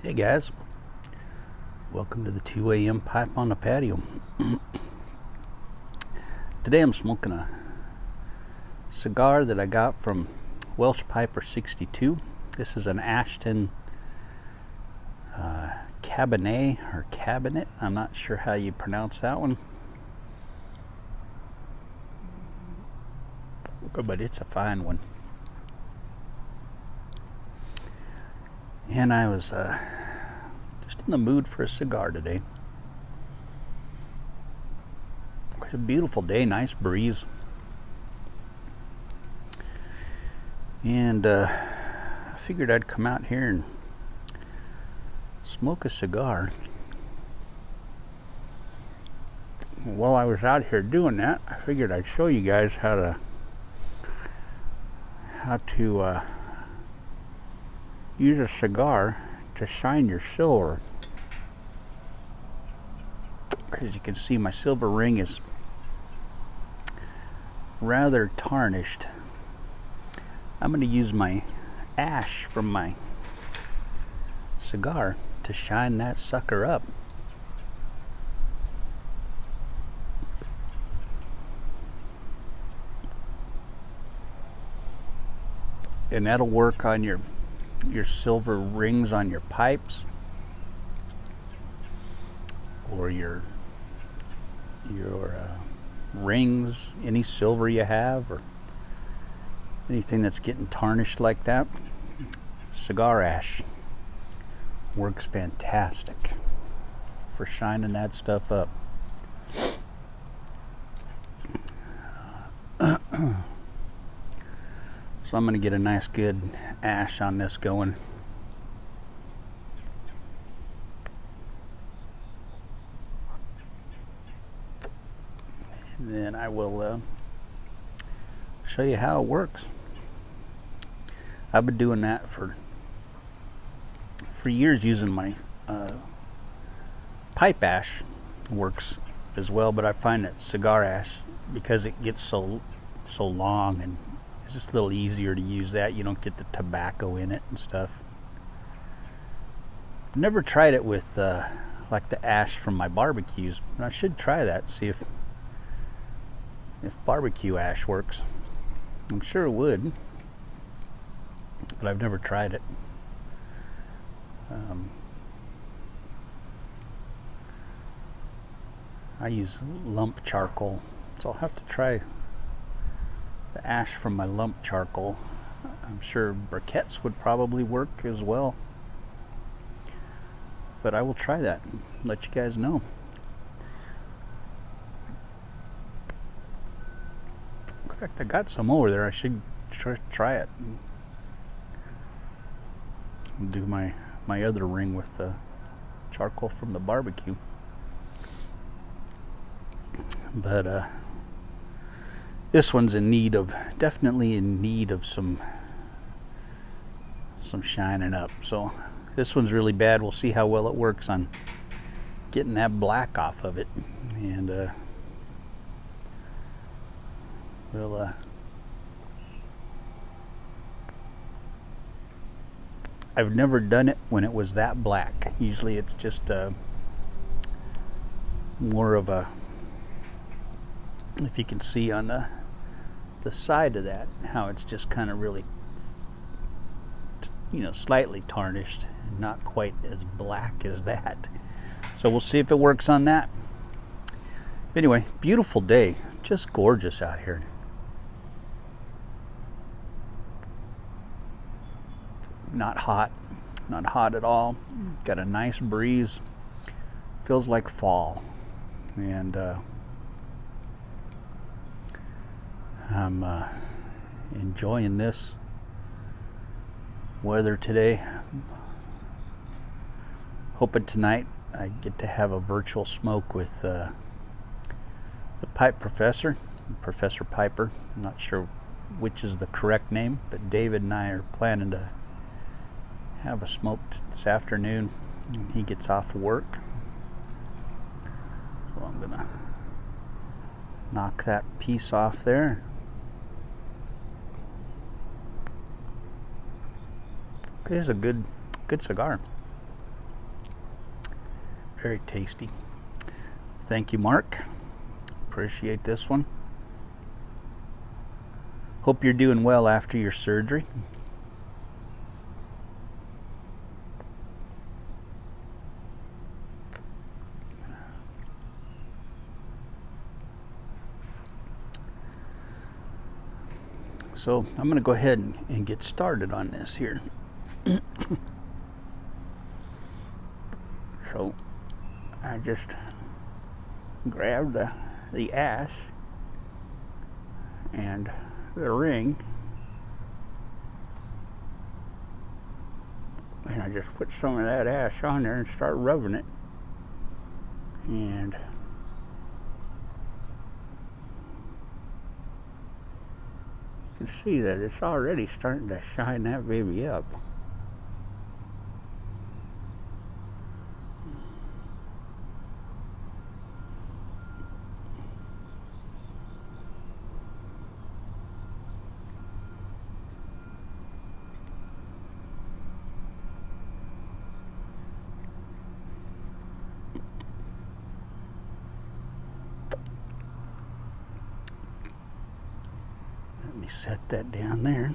Hey guys, welcome to the 2 a.m. pipe on the patio. Today I'm smoking a cigar that I got from Welsh Piper 62. This is an Ashton Cabinet. I'm not sure how you pronounce that one, but it's a fine one. And I was just in the mood for a cigar today. It's a beautiful day, nice breeze. And I figured I'd come out here and smoke a cigar. While I was out here doing that, I figured I'd show you guys how to use a cigar to shine your silver. As you can see, my silver ring is rather tarnished. I'm going to use my ash from my cigar to shine that sucker up. And that'll work on your silver rings on your pipes, or your rings, any silver you have, or anything that's getting tarnished like that. Cigar ash works fantastic for shining that stuff up. So I'm going to get a nice good ash on this going. And then I will show you how it works. I've been doing that for years, using my pipe ash works as well, but I find that cigar ash, because it gets so long, and it's just a little easier to use that. You don't get the tobacco in it and stuff. I've never tried it with like the ash from my barbecues, but I should try that, see if barbecue ash works. I'm sure it would, but I've never tried it. I use lump charcoal, so I'll have to try the ash from my lump charcoal. I'm sure briquettes would probably work as well, but I will try that and let you guys know. In fact, I got some over there. I should try it. I'll do my other ring with the charcoal from the barbecue. But this one's definitely in need of some shining up. So this one's really bad. We'll see how well it works on getting that black off of it. And we'll I've never done it when it was that black. Usually it's just more of a, if you can see on the side of that, how it's just kind of really, slightly tarnished, and not quite as black as that. So we'll see if it works on that. Anyway, beautiful day, just gorgeous out here. Not hot at all. Got a nice breeze. Feels like fall, and I'm enjoying this weather today. Hoping tonight I get to have a virtual smoke with the pipe professor, Professor Piper. I'm not sure which is the correct name, but David and I are planning to have a smoke this afternoon when he gets off work. So I'm gonna knock that piece off there. It is a good cigar. Very tasty. Thank you, Mark. Appreciate this one. Hope you're doing well after your surgery. So I'm going to go ahead and get started on this here. So I just grabbed the ash and the ring, and I just put some of that ash on there and start rubbing it, and you can see that it's already starting to shine that baby up. Let me set that down there.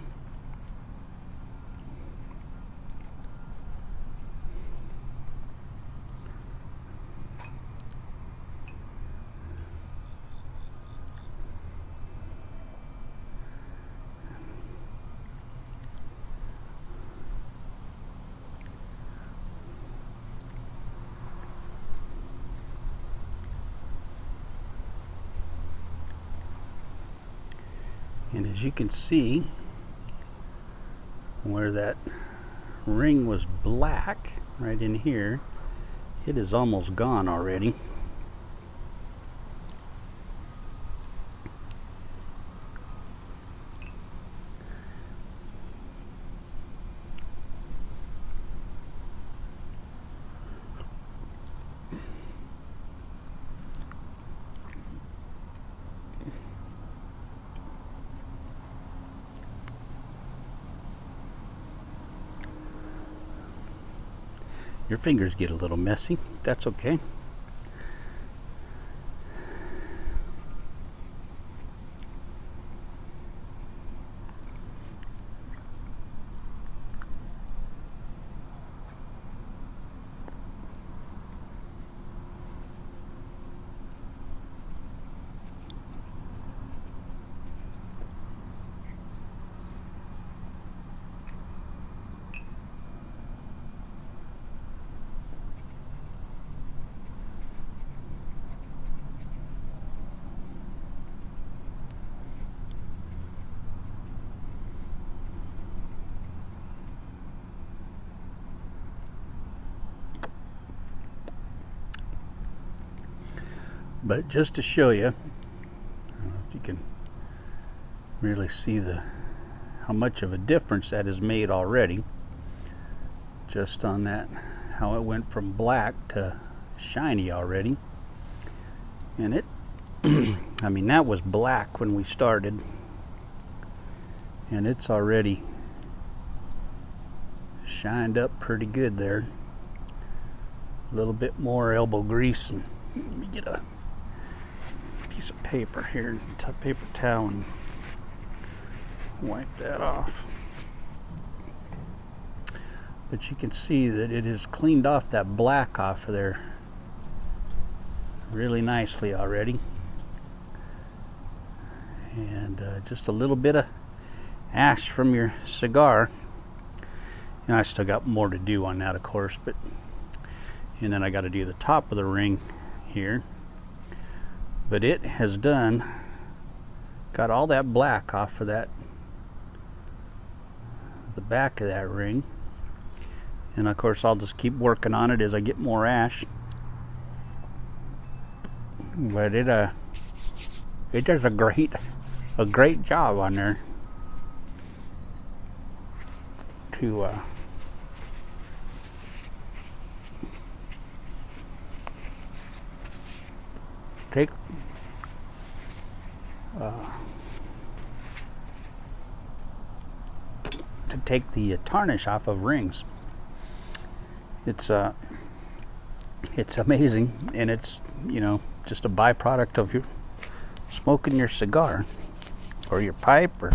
And as you can see, where that ring was black right in here, it is almost gone already. Your fingers get a little messy. That's okay. But just to show you, I don't know if you can really see how much of a difference that has made already, just on that, how it went from black to shiny already. And it I mean, that was black when we started, and it's already shined up pretty good there. A little bit more elbow grease, and let me get a piece of paper here, paper towel, and wipe that off. But you can see that it has cleaned off that black off of there really nicely already. And just a little bit of ash from your cigar. And I still got more to do on that, of course, but and then I got to do the top of the ring here. But it has got all that black off of the back of that ring. And of course I'll just keep working on it as I get more ash. But it does a great job on there to take the tarnish off of rings. It's It's amazing, and it's, you know, just a byproduct of your smoking your cigar or your pipe or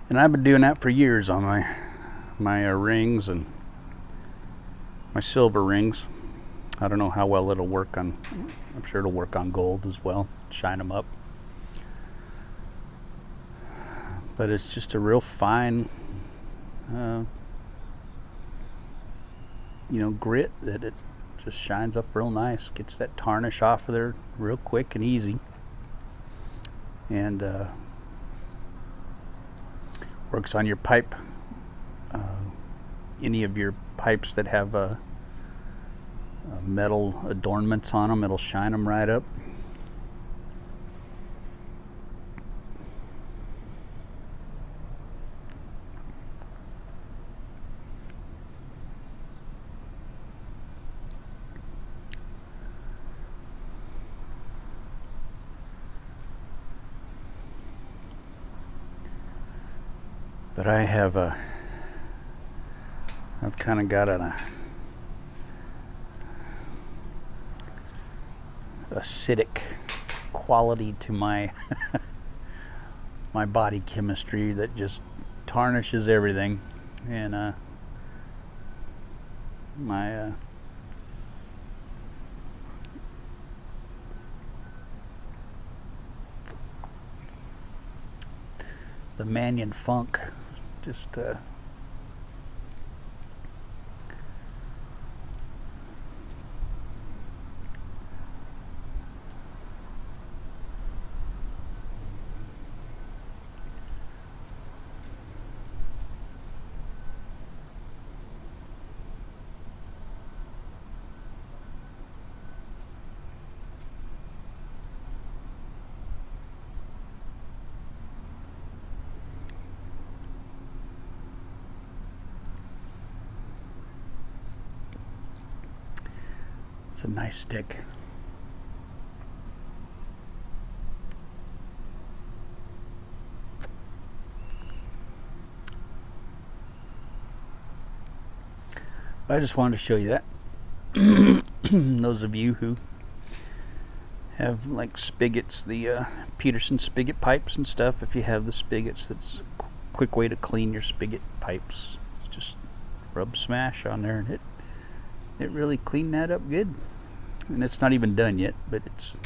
and I've been doing that for years on my rings and my silver rings. I don't know how well it'll work on, I'm sure it'll work on gold as well, shine them up. But it's just a real fine, you know, grit that it just shines up real nice, gets that tarnish off of there real quick and easy, and works on your pipe. Any of your pipes that have metal adornments on them, it'll shine them right up. But I've kind of got an acidic quality to my my body chemistry that just tarnishes everything, and my the Mannion Funk just it's a nice stick. But I just wanted to show you that. Those of you who have like spigots, the Peterson spigot pipes and stuff, if you have the spigots, that's a quick way to clean your spigot pipes. Just rub smash on there, and it really cleaned that up good. And it's not even done yet, but it's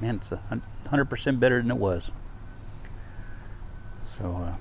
100% better than it was. So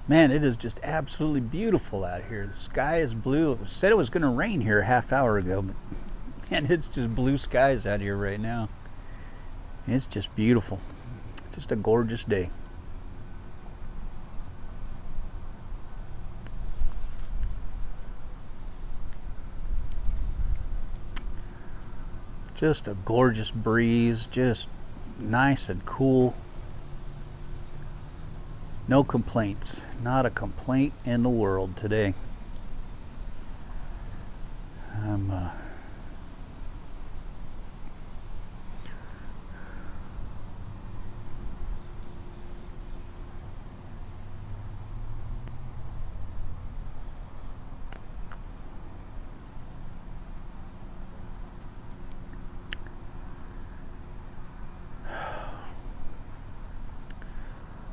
man, it is just absolutely beautiful out here. The sky is blue. It said it was going to rain here a half hour ago, but man, it's just blue skies out here right now. It's just beautiful. Just a gorgeous day. Just a gorgeous breeze, just nice and cool. No complaints. Not a complaint in the world today. I'm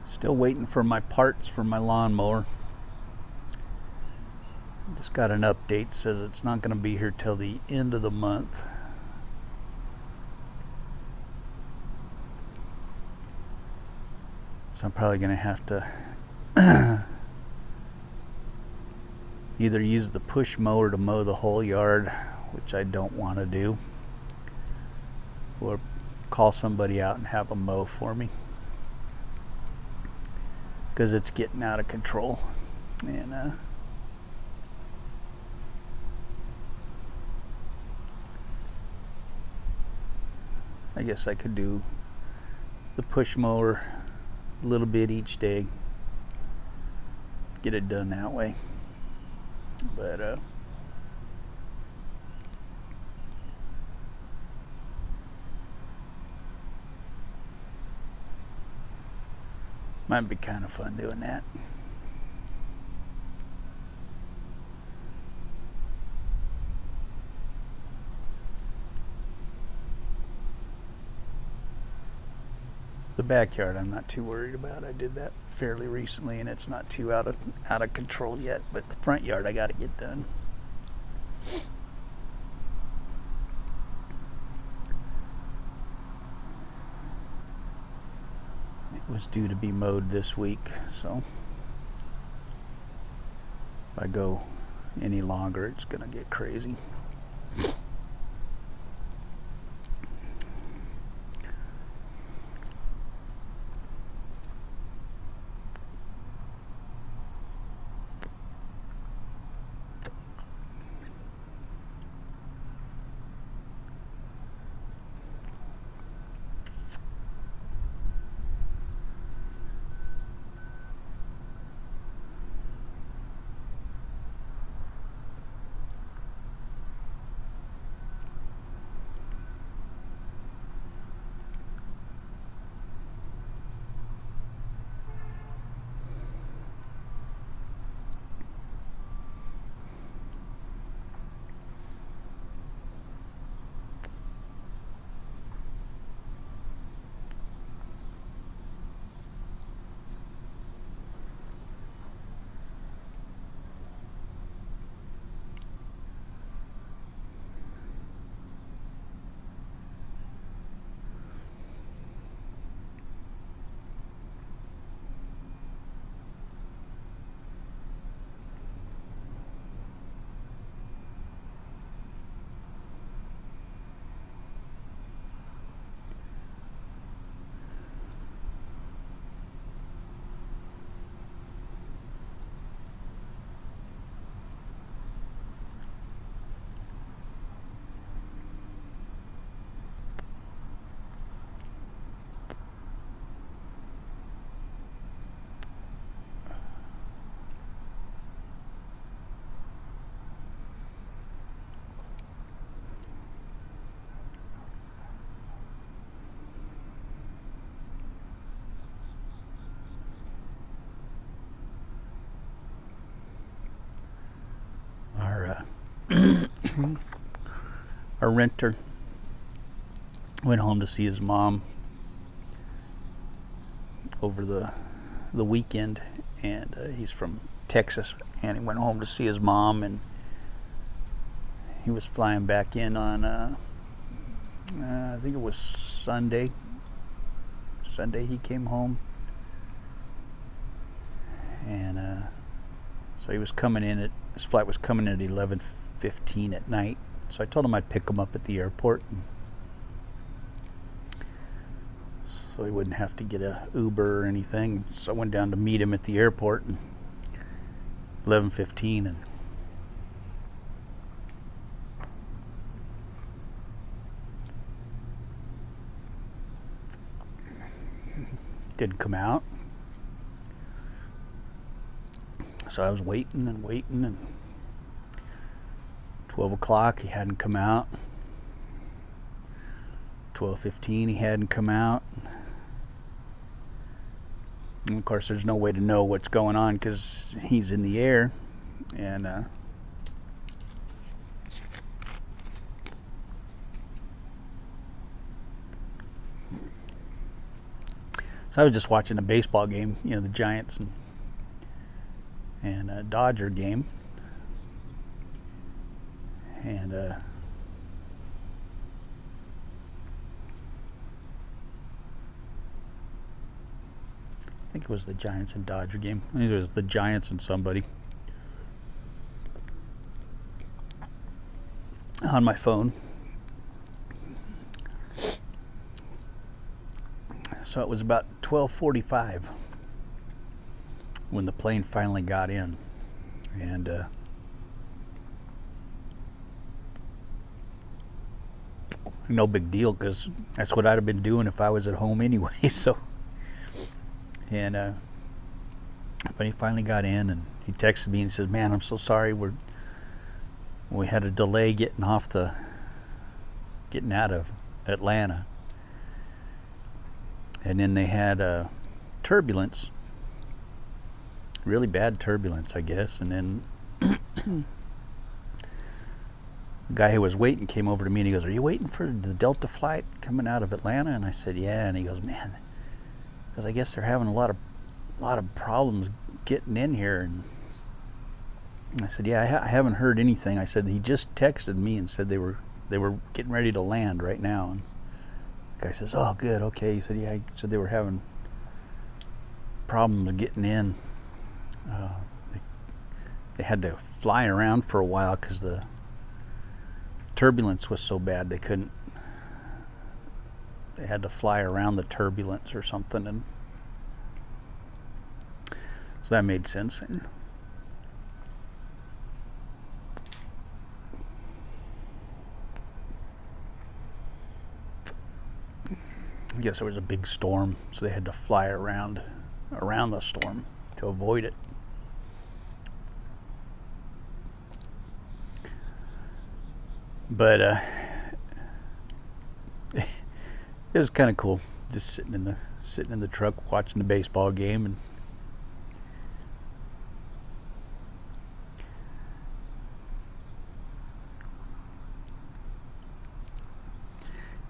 still waiting for my parts for my lawnmower. Just got an update, says it's not going to be here till the end of the month. So I'm probably going to have to either use the push mower to mow the whole yard, which I don't want to do, or call somebody out and have them mow for me, because it's getting out of control. And I guess I could do the push mower a little bit each day, get it done that way. But might be kind of fun doing that. The backyard I'm not too worried about. I did that fairly recently and it's not too out of control yet, but the front yard I got to get done. It was due to be mowed this week, so if I go any longer it's gonna get crazy. Our renter went home to see his mom over the weekend, and he's from Texas, and he went home to see his mom, and he was flying back in on I think it was Sunday he came home, and so he was coming in his flight was coming in at 11:15 at night. So I told him I'd pick him up at the airport, so he wouldn't have to get a Uber or anything. So I went down to meet him at the airport at 11:15, and didn't come out. So I was waiting, and 12 o'clock he hadn't come out. 12:15 he hadn't come out. And of course there's no way to know what's going on because he's in the air, and so I was just watching a baseball game, the Giants and a Dodger game, and I think it was the Giants and Dodger game. I think it was the Giants and somebody. on my phone. So it was about 12:45 when the plane finally got in, and no big deal, because that's what I'd have been doing if I was at home anyway. So, and but he finally got in, and he texted me and said, "Man, I'm so sorry. We had a delay getting out of Atlanta, and then they had turbulence, really bad turbulence, I guess, and then." The guy who was waiting came over to me and he goes, "Are you waiting for the Delta flight coming out of Atlanta?" And I said, "Yeah." And he goes, "Man," because I guess they're having a lot of problems getting in here. And I said, "Yeah, I haven't heard anything." I said, "He just texted me and said they were getting ready to land right now." And the guy says, "Oh, good, okay." He said, "Yeah," he said they were having problems getting in. They had to fly around for a while because the turbulence was so bad they had to fly around the turbulence or something, and so that made sense. And I guess there was a big storm, so they had to fly around the storm to avoid it. But it was kind of cool, just sitting in the truck watching the baseball game.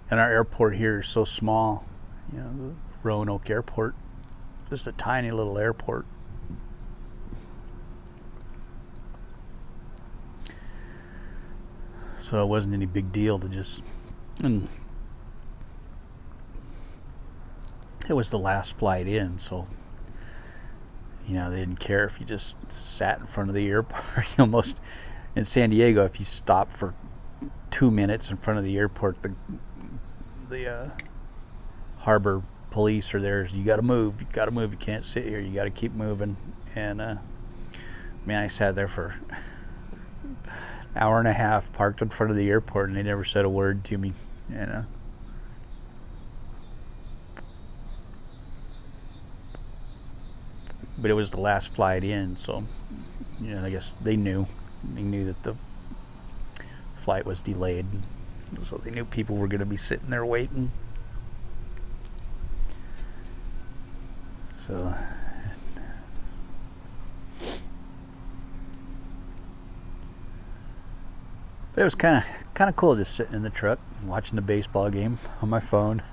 And our airport here is so small, the Roanoke Airport, just a tiny little airport. So it wasn't any big deal to just, and it was the last flight in, so they didn't care if you just sat in front of the airport. Most in San Diego, if you stop for 2 minutes in front of the airport, the harbor police are there. You got to move. You can't sit here. You got to keep moving. And man, I sat there for hour and a half parked in front of the airport, and they never said a word to me. But it was the last flight in, so I guess they knew that the flight was delayed, so they knew people were going to be sitting there waiting. So but it was kind of cool just sitting in the truck watching the baseball game on my phone.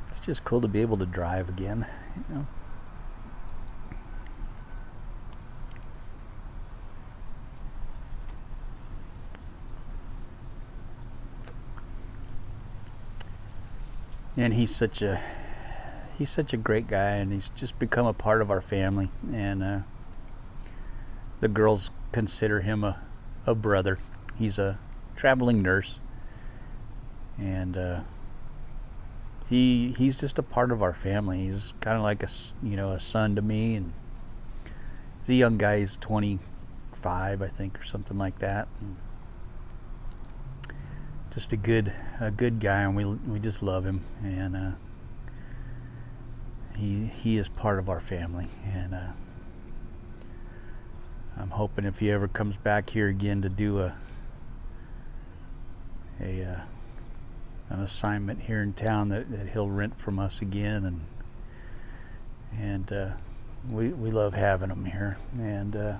It's just cool to be able to drive again, And he's such a great guy, and he's just become a part of our family. And the girls consider him a brother. He's a traveling nurse, and he's just a part of our family. He's kind of like a son to me. And he's a young guy. He's 25, I think, or something like that. And just a good guy, and we just love him. And he is part of our family. And I'm hoping if he ever comes back here again to do an assignment here in town, that he'll rent from us again. And we love having him here. And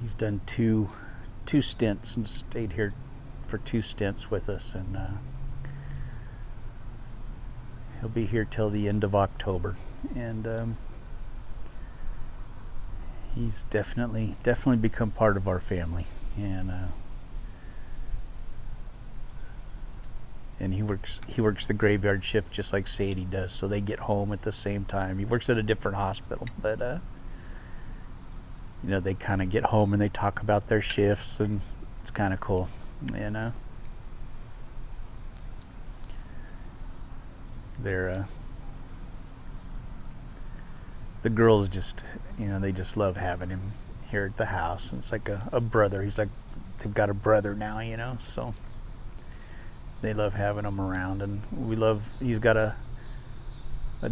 he's done two stints and stayed here for 2 stints with us, and he'll be here till the end of October. And he's definitely become part of our family, and he works the graveyard shift just like Sadie does, so they get home at the same time. He works at a different hospital, but they kind of get home and they talk about their shifts, and it's kind of cool. And they're the girls just, they just love having him here at the house. And it's like a brother. He's like, they've got a brother now, so they love having him around. And he's got a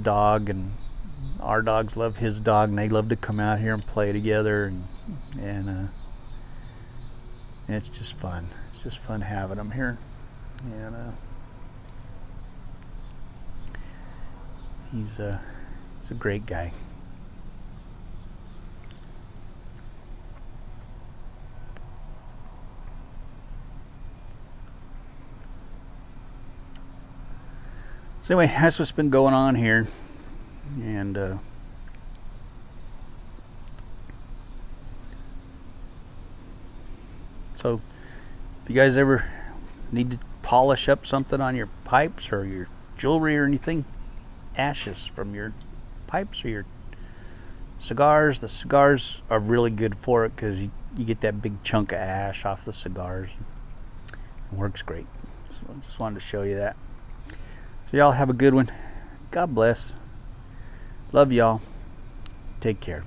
dog, and our dogs love his dog, and they love to come out here and play together, and it's just fun. It's just fun having them here. And he's a great guy. So anyway, that's what's been going on here. And so if you guys ever need to polish up something on your pipes or your jewelry or anything, ashes from your pipes or your cigars, the cigars are really good for it, because you get that big chunk of ash off the cigars. It works great. So I just wanted to show you that. So y'all have a good one. God bless. Love y'all. Take care.